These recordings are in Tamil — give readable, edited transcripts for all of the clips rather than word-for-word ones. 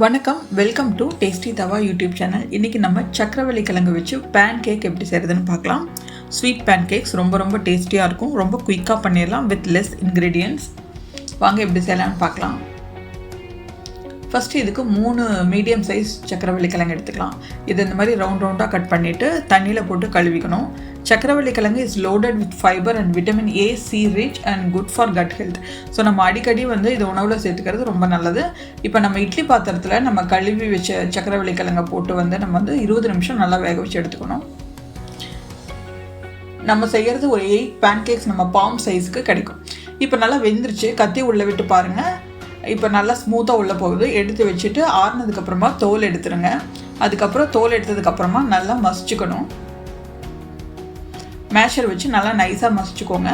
வணக்கம், வெல்கம் டு டேஸ்டி தவா யூடியூப் சேனல். இன்றைக்கி நம்ம சக்கரவள்ளி கிழங்கு வச்சு பேன் கேக் எப்படி செய்கிறதுன்னு பார்க்கலாம். ஸ்வீட் பேன் கேக்ஸ் ரொம்ப டேஸ்டியாக இருக்கும். ரொம்ப குயிக்காக பண்ணிடலாம் வித் லெஸ் இன்க்ரீடியன்ட்ஸ். வாங்க எப்படி செய்யலாம்னு பார்க்கலாம். ஃபஸ்ட்டு இதுக்கு 3 மீடியம் சைஸ் சக்கரவள்ளி கிழங்கு எடுத்துக்கலாம். இது இந்த மாதிரி ரவுண்டாக கட் பண்ணிவிட்டு தண்ணியில் போட்டு கழுவிக்கணும். சக்கரவள்ளி கிழங்கு is loaded with fibre and vitamin A, C rich and good for cut health. So நம்ம அடிக்கடி இது உணவில் சேர்த்துக்கிறது ரொம்ப நல்லது. இப்போ நம்ம இட்லி பாத்திரத்தில் நம்ம கழுவி வச்ச சக்கரவள்ளி கிழங்கை போட்டு நம்ம 20 நிமிஷம் நல்லா வேக வச்சு எடுத்துக்கணும். நம்ம செய்கிறது ஒரு 8 பேன் கேக்ஸ் நம்ம பாம் சைஸுக்கு கிடைக்கும். இப்போ நல்லா வெந்துருச்சு. கத்தி உள்ளே விட்டு பாருங்கள். இப்போ நல்லா ஸ்மூத்தாக உள்ளே போகுது. எடுத்து வச்சுட்டு ஆறுனதுக்கப்புறமா தோல் எடுத்துருங்க. அதுக்கப்புறம் தோல் எடுத்ததுக்கப்புறமா நல்லா மசிச்சுக்கணும். மேஷர் வச்சு நல்லா நைஸாக மசிச்சுக்கோங்க.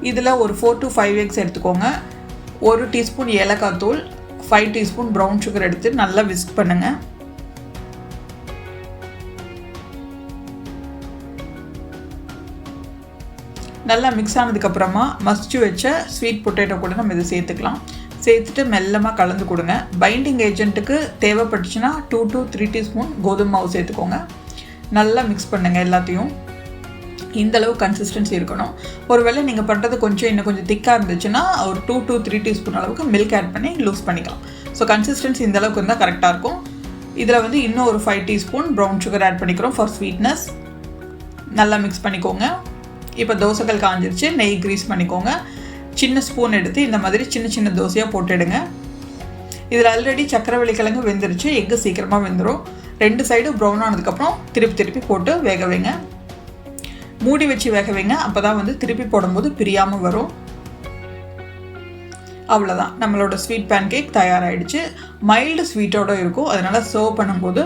இதில் ஒரு 4 to 5 எக்ஸ் எடுத்துக்கோங்க. 1 டீஸ்பூன் ஏலக்காய் தூள், 5 டீஸ்பூன் ப்ரௌன் சுகர் எடுத்து நல்லா விஸ்க் பண்ணுங்கள். நல்லா மிக்ஸ் ஆனதுக்கப்புறமா மசிச்சு வச்ச ஸ்வீட் பொட்டேட்டோ கூட நம்ம இதை சேர்த்துக்கலாம். சேர்த்துட்டு மெல்லமாக கலந்து கொடுங்க. பைண்டிங் ஏஜென்ட்டுக்கு தேவைப்பட்டுச்சுன்னா 2 to 3 டீஸ்பூன் கோதுமை மாவு சேர்த்துக்கோங்க. நல்லா மிக்ஸ் பண்ணுங்கள். எல்லாத்தையும் இந்தளவு கன்சிஸ்டன்சி இருக்கணும். ஒருவேளை நீங்கள் பண்ணுறது இன்னும் கொஞ்சம் திக்காக இருந்துச்சுன்னா ஒரு 2 to 3 டீஸ்பூன் அளவுக்கு மில்க் ஆட் பண்ணி லூஸ் பண்ணிக்கலாம். ஸோ கன்சிஸ்டன்சி இந்தளவுக்கு இருந்தால் கரெக்டாக இருக்கும். இதில் இன்னும் ஒரு 5 டீஸ்பூன் ப்ரௌன் சுகர் ஆட் பண்ணிக்கிறோம் ஃபார் ஸ்வீட்னஸ். நல்லா மிக்ஸ் பண்ணிக்கோங்க. இப்போ தோசைகள் காஞ்சிருச்சு. நெய் க்ரீஸ் பண்ணிக்கோங்க. சின்ன ஸ்பூன் எடுத்து இந்த மாதிரி சின்ன தோசையாக போட்டுடுங்க. இதில் ஆல்ரெடி சக்கரவள்ளி கிழங்கு வெந்துருச்சு. எக்கு சீக்கிரமாக வெந்துடும். 2 சைடும் ப்ரௌன் ஆனதுக்கப்புறம் திருப்பி போட்டு வேக வைங்க. மூடி வச்சு வேக வைங்க. அப்போ தான் திருப்பி போடும்போது பிரியாமல் வரும். அவ்வளோதான், நம்மளோட ஸ்வீட் பேன் கேக் தயாராகிடுச்சு. மைல்டு ஸ்வீட்டோடு இருக்கும். அதனால் சர்வ் பண்ணும்போது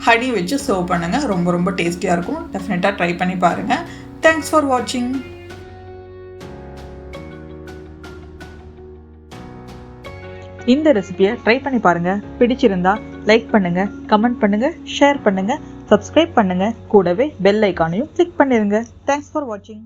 ஹனி வச்சு சர்வ் பண்ணுங்கள். ரொம்ப டேஸ்டியாக இருக்கும். டெஃபினட்டாக ட்ரை பண்ணி பாருங்கள். Thanks for watching. இந்த ரெசிபியை ட்ரை பண்ணி பாருங்க. பிடிச்சிருந்தா லைக் பண்ணுங்க, கமெண்ட் பண்ணுங்க, ஷேர் பண்ணுங்க, சப்ஸ்கிரைப் பண்ணுங்க. கூடவே பெல் ஐகானையும் கிளிக் பண்ணிருங்க. Thanks for watching.